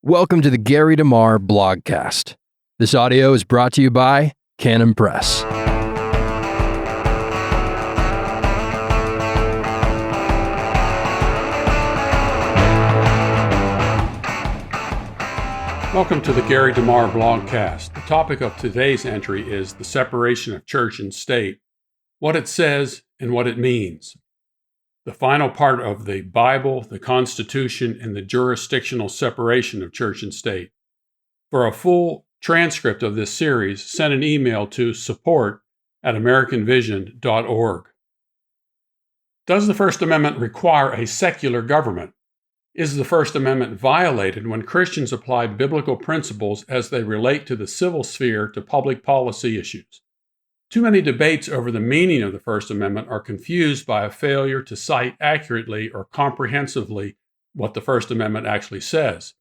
Welcome to the Gary DeMar blogcast. This audio is brought to you by Canon Press. Welcome to the Gary DeMar blogcast. The topic of today's entry is the separation of church and state, what it says and what it means. The final part of the Bible, the Constitution, and the jurisdictional separation of church and state. For a full transcript of this series, send an email to support@americanvision.org. Does the First Amendment require a secular government? Is the First Amendment violated when Christians apply biblical principles as they relate to the civil sphere to public policy issues? Too many debates over the meaning of the First Amendment are confused by a failure to cite accurately or comprehensively what the First Amendment actually says.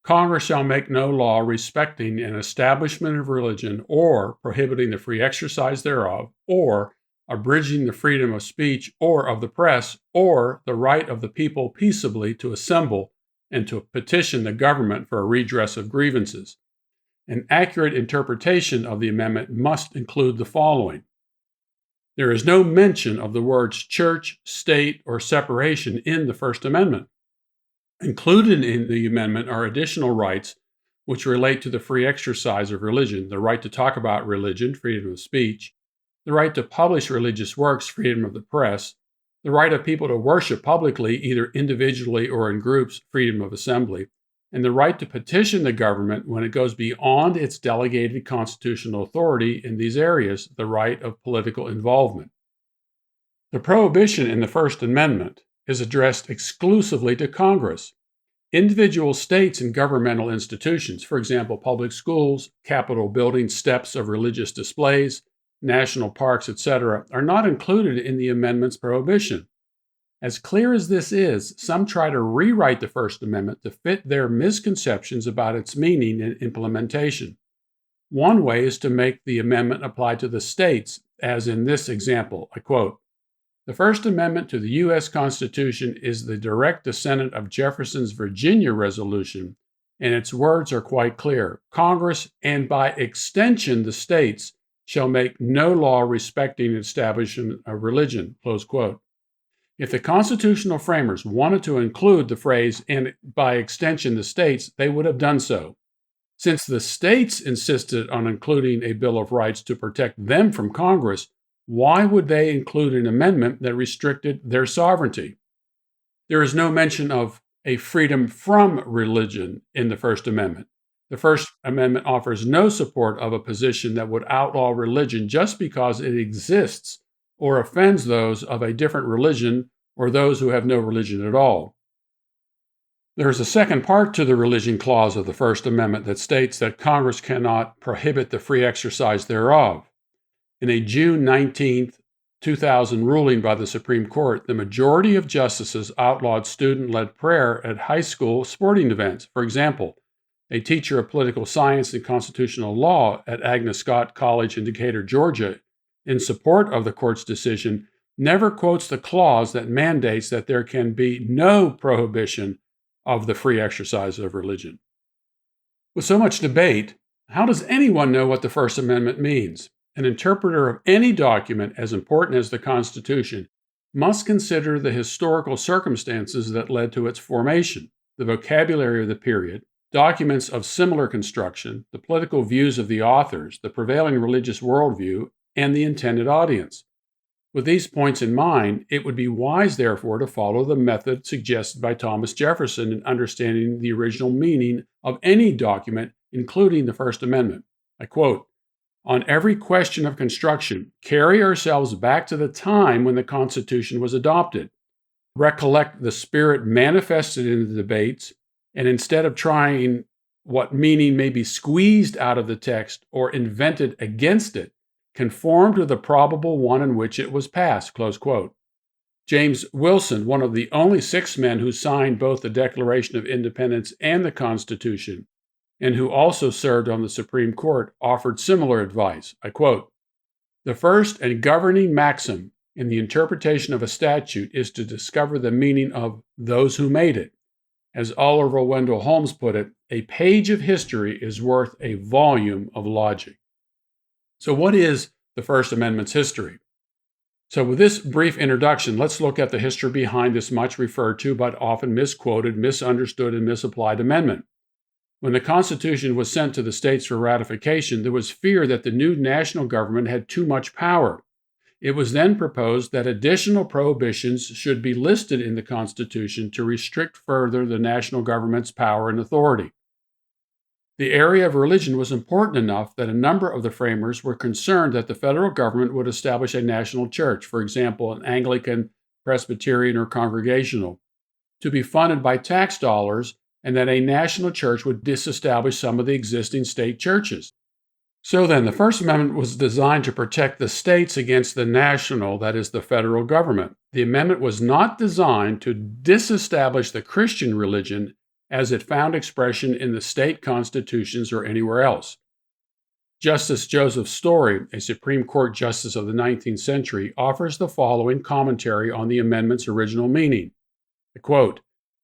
Congress shall make no law respecting an establishment of religion or prohibiting the free exercise thereof, or abridging the freedom of speech or of the press, or the right of the people peaceably to assemble and to petition the government for a redress of grievances. An accurate interpretation of the amendment must include the following. There is no mention of the words church, state, or separation in the First Amendment. Included in the amendment are additional rights which relate to the free exercise of religion, the right to talk about religion, freedom of speech, the right to publish religious works, freedom of the press, the right of people to worship publicly, either individually or in groups, freedom of assembly, and the right to petition the government when it goes beyond its delegated constitutional authority in these areas, the right of political involvement. The prohibition in the First Amendment is addressed exclusively to Congress. Individual states and governmental institutions, for example, public schools, capitol buildings, steps of religious displays, national parks, etc., are not included in the amendment's prohibition. As clear as this is, some try to rewrite the First Amendment to fit their misconceptions about its meaning and implementation. One way is to make the amendment apply to the states, as in this example, I quote, "The First Amendment to the U.S. Constitution is the direct descendant of Jefferson's Virginia Resolution, and its words are quite clear. Congress, and by extension the states, shall make no law respecting the establishment of religion," close quote. If the constitutional framers wanted to include the phrase, "and by extension the states," they would have done so. Since the states insisted on including a Bill of Rights to protect them from Congress, why would they include an amendment that restricted their sovereignty? There is no mention of a freedom from religion in the First Amendment. The First Amendment offers no support of a position that would outlaw religion just because it exists or offends those of a different religion or those who have no religion at all. There is a second part to the religion clause of the First Amendment that states that Congress cannot prohibit the free exercise thereof. In a June 19, 2000 ruling by the Supreme Court, the majority of justices outlawed student-led prayer at high school sporting events. For example, a teacher of political science and constitutional law at Agnes Scott College in Decatur, Georgia, in support of the court's decision, never quotes the clause that mandates that there can be no prohibition of the free exercise of religion. With so much debate, how does anyone know what the First Amendment means? An interpreter of any document as important as the Constitution must consider the historical circumstances that led to its formation, the vocabulary of the period, documents of similar construction, the political views of the authors, the prevailing religious worldview, and the intended audience. With these points in mind, it would be wise, therefore, to follow the method suggested by Thomas Jefferson in understanding the original meaning of any document, including the First Amendment. I quote, "On every question of construction, carry ourselves back to the time when the Constitution was adopted. Recollect the spirit manifested in the debates, and instead of trying what meaning may be squeezed out of the text or invented against it, conform to the probable one in which it was passed," close quote. James Wilson, one of the only 6 men who signed both the Declaration of Independence and the Constitution, and who also served on the Supreme Court, offered similar advice. I quote, "The first and governing maxim in the interpretation of a statute is to discover the meaning of those who made it. As Oliver Wendell Holmes put it, a page of history is worth a volume of logic. So what is the First Amendment's history? So with this brief introduction, let's look at the history behind this much referred to but often misquoted, misunderstood, and misapplied amendment. When the Constitution was sent to the states for ratification, there was fear that the new national government had too much power. It was then proposed that additional prohibitions should be listed in the Constitution to restrict further the national government's power and authority. The area of religion was important enough that a number of the framers were concerned that the federal government would establish a national church, for example, an Anglican, Presbyterian, or Congregational, to be funded by tax dollars, and that a national church would disestablish some of the existing state churches. So then, the First Amendment was designed to protect the states against the national, that is, the federal government. The amendment was not designed to disestablish the Christian religion as it found expression in the state constitutions or anywhere else. Justice Joseph Story, a Supreme Court justice of the 19th century, offers the following commentary on the amendment's original meaning. I quote,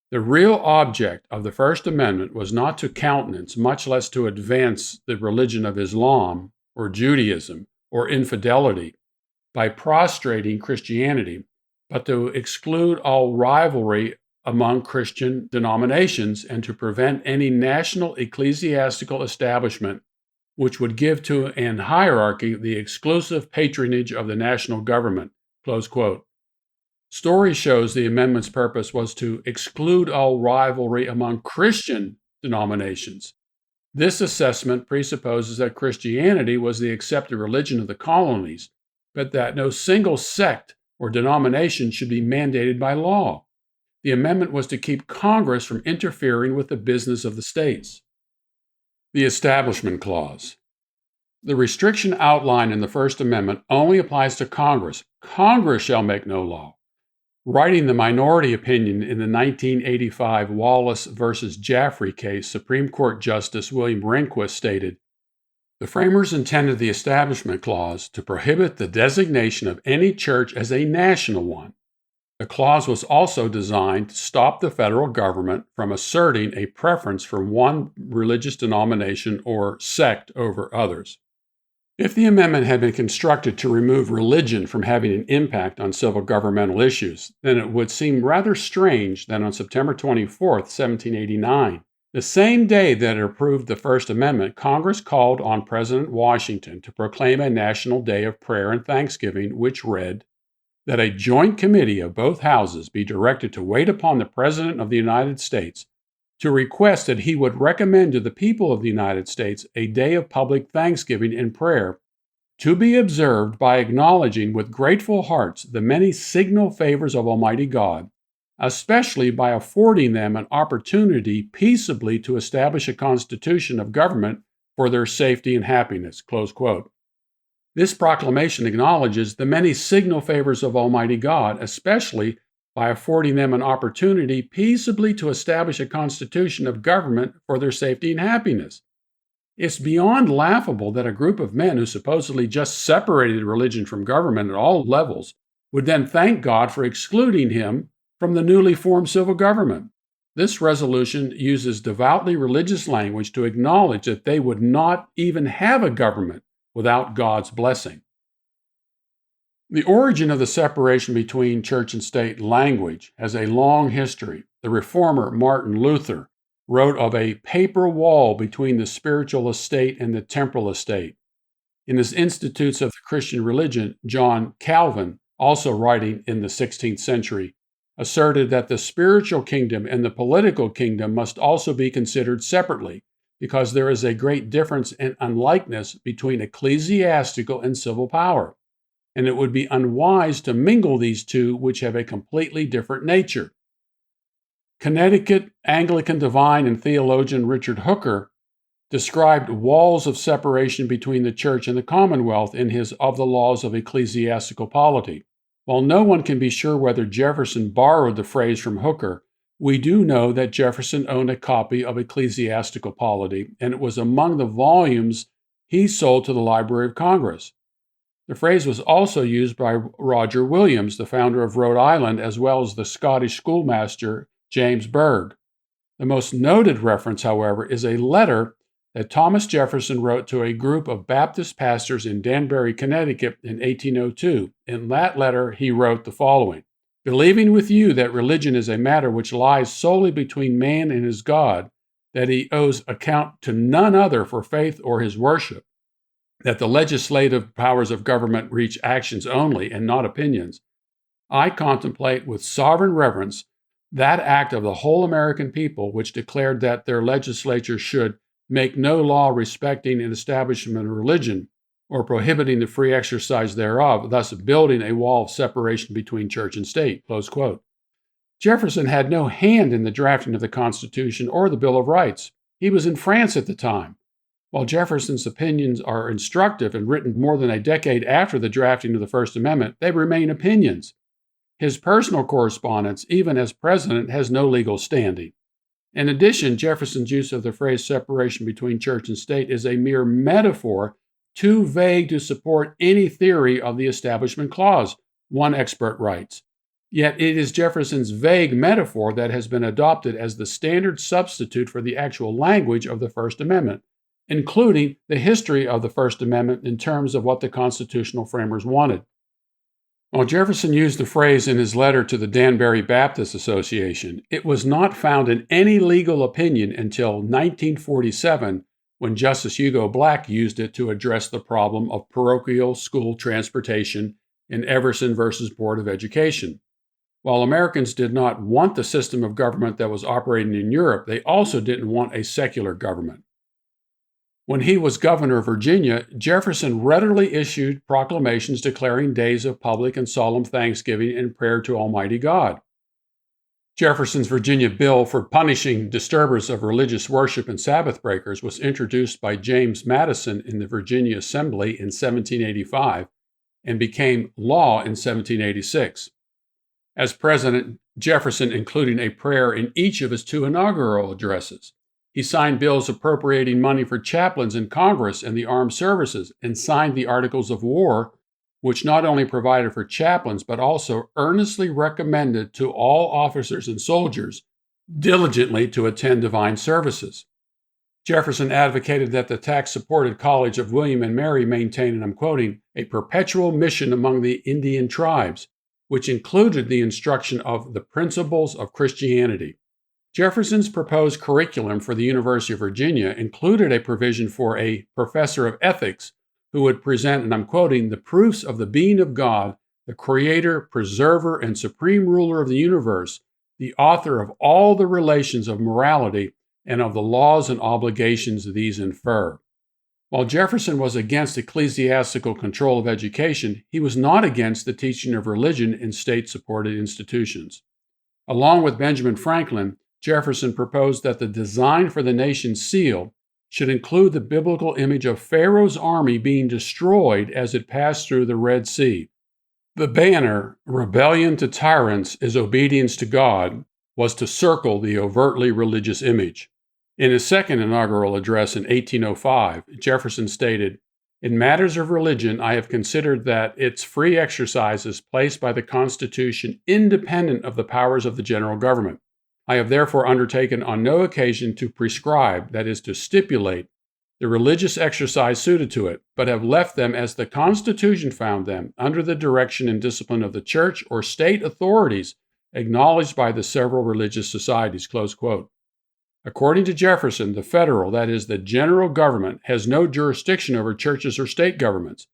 "The real object of the First Amendment was not to countenance, much less to advance, the religion of Islam or Judaism or infidelity by prostrating Christianity, but to exclude all rivalry among Christian denominations and to prevent any national ecclesiastical establishment which would give to an hierarchy the exclusive patronage of the national government." Close quote. Story shows the amendment's purpose was to exclude all rivalry among Christian denominations. This assessment presupposes that Christianity was the accepted religion of the colonies, but that no single sect or denomination should be mandated by law. The amendment was to keep Congress from interfering with the business of the states. The Establishment Clause. The restriction outlined in the First Amendment only applies to Congress. Congress shall make no law. Writing the minority opinion in the 1985 Wallace v. Jaffrey case, Supreme Court Justice William Rehnquist stated, "The framers intended the Establishment Clause to prohibit the designation of any church as a national one. The clause was also designed to stop the federal government from asserting a preference for one religious denomination or sect over others." If the amendment had been constructed to remove religion from having an impact on civil governmental issues, then it would seem rather strange that on September 24, 1789, the same day that it approved the First Amendment, Congress called on President Washington to proclaim a national day of prayer and thanksgiving, which read, "That a joint committee of both houses be directed to wait upon the President of the United States to request that he would recommend to the people of the United States a day of public thanksgiving and prayer, to be observed by acknowledging with grateful hearts the many signal favors of Almighty God, especially by affording them an opportunity peaceably to establish a constitution of government for their safety and happiness." Close quote. This proclamation acknowledges the many signal favors of Almighty God, especially by affording them an opportunity peaceably to establish a constitution of government for their safety and happiness. It's beyond laughable that a group of men who supposedly just separated religion from government at all levels would then thank God for excluding him from the newly formed civil government. This resolution uses devoutly religious language to acknowledge that they would not even have a government without God's blessing. The origin of the separation between church and state language has a long history. The reformer Martin Luther wrote of a paper wall between the spiritual estate and the temporal estate. In his Institutes of the Christian Religion, John Calvin, also writing in the 16th century, asserted that the spiritual kingdom and the political kingdom must also be considered separately, because there is a great difference and unlikeness between ecclesiastical and civil power, and it would be unwise to mingle these two, which have a completely different nature. Connecticut Anglican divine and theologian Richard Hooker described walls of separation between the church and the commonwealth in his Of the Laws of Ecclesiastical Polity. While no one can be sure whether Jefferson borrowed the phrase from Hooker, we do know that Jefferson owned a copy of Ecclesiastical Polity, and it was among the volumes he sold to the Library of Congress. The phrase was also used by Roger Williams, the founder of Rhode Island, as well as the Scottish schoolmaster James Berg. The most noted reference, however, is a letter that Thomas Jefferson wrote to a group of Baptist pastors in Danbury, Connecticut in 1802. In that letter, he wrote the following: "Believing with you that religion is a matter which lies solely between man and his God, that he owes account to none other for faith or his worship, that the legislative powers of government reach actions only and not opinions, I contemplate with sovereign reverence that act of the whole American people which declared that their legislature should make no law respecting an establishment of religion or prohibiting the free exercise thereof, thus building a wall of separation between church and state." Close quote. Jefferson had no hand in the drafting of the Constitution or the Bill of Rights. He was in France at the time. While Jefferson's opinions are instructive and written more than a decade after the drafting of the First Amendment, they remain opinions. His personal correspondence, even as president, has no legal standing. In addition, Jefferson's use of the phrase separation between church and state is a mere metaphor too vague to support any theory of the Establishment Clause, one expert writes. Yet it is Jefferson's vague metaphor that has been adopted as the standard substitute for the actual language of the First Amendment, including the history of the First Amendment in terms of what the constitutional framers wanted. While Jefferson used the phrase in his letter to the Danbury Baptist Association, it was not found in any legal opinion until 1947, when Justice Hugo Black used it to address the problem of parochial school transportation in Everson versus Board of Education. While Americans did not want the system of government that was operating in Europe, they also didn't want a secular government. When he was governor of Virginia, Jefferson readily issued proclamations declaring days of public and solemn thanksgiving and prayer to Almighty God. Jefferson's Virginia bill for punishing disturbers of religious worship and Sabbath breakers was introduced by James Madison in the Virginia Assembly in 1785 and became law in 1786. As president, Jefferson included a prayer in each of his two inaugural addresses. He signed bills appropriating money for chaplains in Congress and the armed services, and signed the Articles of War, which not only provided for chaplains, but also earnestly recommended to all officers and soldiers diligently to attend divine services. Jefferson advocated that the tax-supported College of William and Mary maintain, and I'm quoting, "a perpetual mission among the Indian tribes, which included the instruction of the principles of Christianity." Jefferson's proposed curriculum for the University of Virginia included a provision for a professor of ethics who would present, and I'm quoting, "the proofs of the being of God, the creator, preserver, and supreme ruler of the universe, the author of all the relations of morality and of the laws and obligations these infer." While Jefferson was against ecclesiastical control of education, he was not against the teaching of religion in state-supported institutions. Along with Benjamin Franklin, Jefferson proposed that the design for the nation's seal should include the biblical image of Pharaoh's army being destroyed as it passed through the Red Sea. The banner, "Rebellion to tyrants is obedience to God," was to circle the overtly religious image. In his second inaugural address in 1805, Jefferson stated, "In matters of religion, I have considered that its free exercise is placed by the Constitution independent of the powers of the general government. I have therefore undertaken on no occasion to prescribe, that is, to stipulate, the religious exercise suited to it, but have left them as the Constitution found them, under the direction and discipline of the church or state authorities acknowledged by the several religious societies." Close quote. According to Jefferson, the federal, that is, the general government, has no jurisdiction over churches or state governments.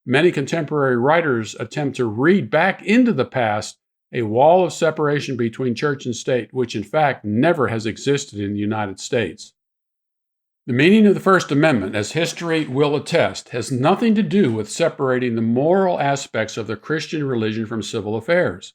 Many contemporary writers attempt to read back into the past a wall of separation between church and state, which in fact never has existed in the United States. The meaning of the First Amendment, as history will attest, has nothing to do with separating the moral aspects of the Christian religion from civil affairs.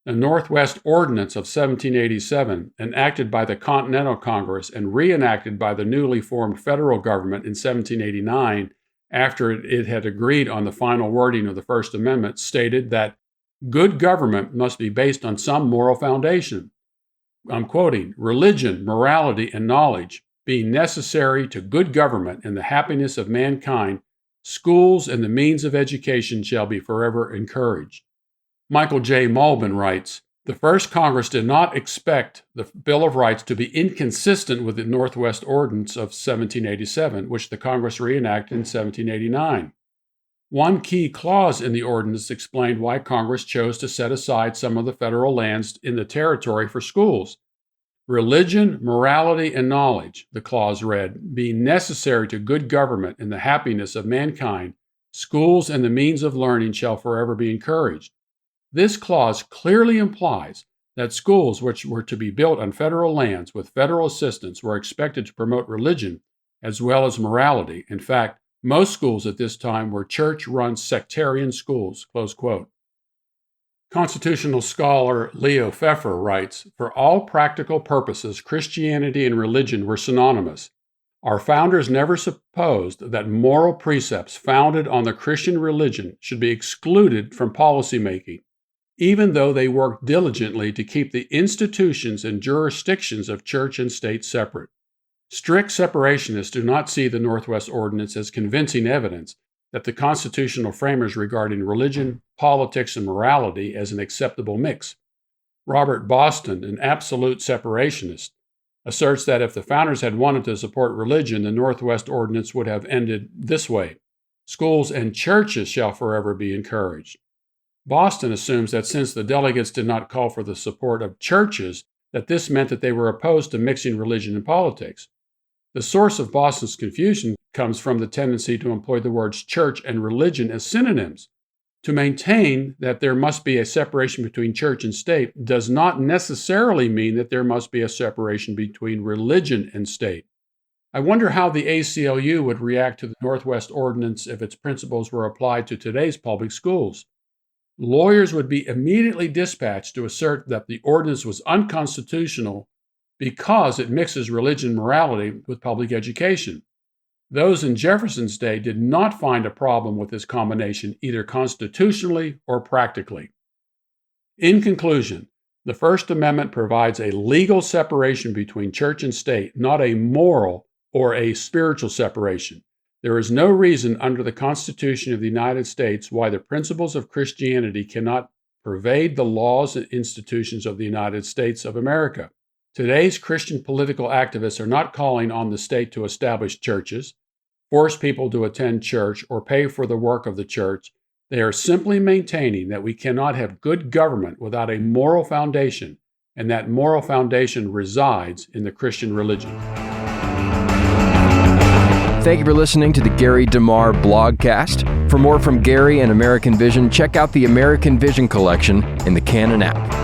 The Northwest Ordinance of 1787, enacted by the Continental Congress and reenacted by the newly formed federal government in 1789, after it had agreed on the final wording of the First Amendment, stated that good government must be based on some moral foundation. I'm quoting, "Religion, morality, and knowledge being necessary to good government and the happiness of mankind, schools and the means of education shall be forever encouraged." Michael J. Malbin writes, The first Congress did not expect the Bill of Rights to be inconsistent with the Northwest Ordinance of 1787, which the Congress reenacted in 1789. One key clause in the ordinance explained why Congress chose to set aside some of the federal lands in the territory for schools. Religion, morality, and knowledge, the clause read, being necessary to good government and the happiness of mankind, schools and the means of learning shall forever be encouraged. This clause clearly implies that schools which were to be built on federal lands with federal assistance were expected to promote religion as well as morality. In fact, most schools at this time were church-run sectarian schools, close quote. Constitutional scholar Leo Pfeffer writes, "For all practical purposes, Christianity and religion were synonymous. Our founders never supposed that moral precepts founded on the Christian religion should be excluded from policymaking, even though they worked diligently to keep the institutions and jurisdictions of church and state separate. Strict separationists do not see the Northwest Ordinance as convincing evidence that the constitutional framers regarded religion, politics, and morality as an acceptable mix. Robert Boston, an absolute separationist, asserts that if the founders had wanted to support religion, the Northwest Ordinance would have ended this way: schools and churches shall forever be encouraged. Boston assumes that since the delegates did not call for the support of churches, that this meant that they were opposed to mixing religion and politics. The source of Boston's confusion comes from the tendency to employ the words church and religion as synonyms. To maintain that there must be a separation between church and state does not necessarily mean that there must be a separation between religion and state. I wonder how the ACLU would react to the Northwest Ordinance if its principles were applied to today's public schools. Lawyers would be immediately dispatched to assert that the ordinance was unconstitutional because it mixes religion and morality with public education. Those in Jefferson's day did not find a problem with this combination, either constitutionally or practically. In conclusion, the First Amendment provides a legal separation between church and state, not a moral or a spiritual separation. There is no reason under the Constitution of the United States why the principles of Christianity cannot pervade the laws and institutions of the United States of America. Today's Christian political activists are not calling on the state to establish churches, force people to attend church, or pay for the work of the church. They are simply maintaining that we cannot have good government without a moral foundation, and that moral foundation resides in the Christian religion. Thank you for listening to the Gary DeMar Blogcast. For more from Gary and American Vision, check out the American Vision collection in the Canon app.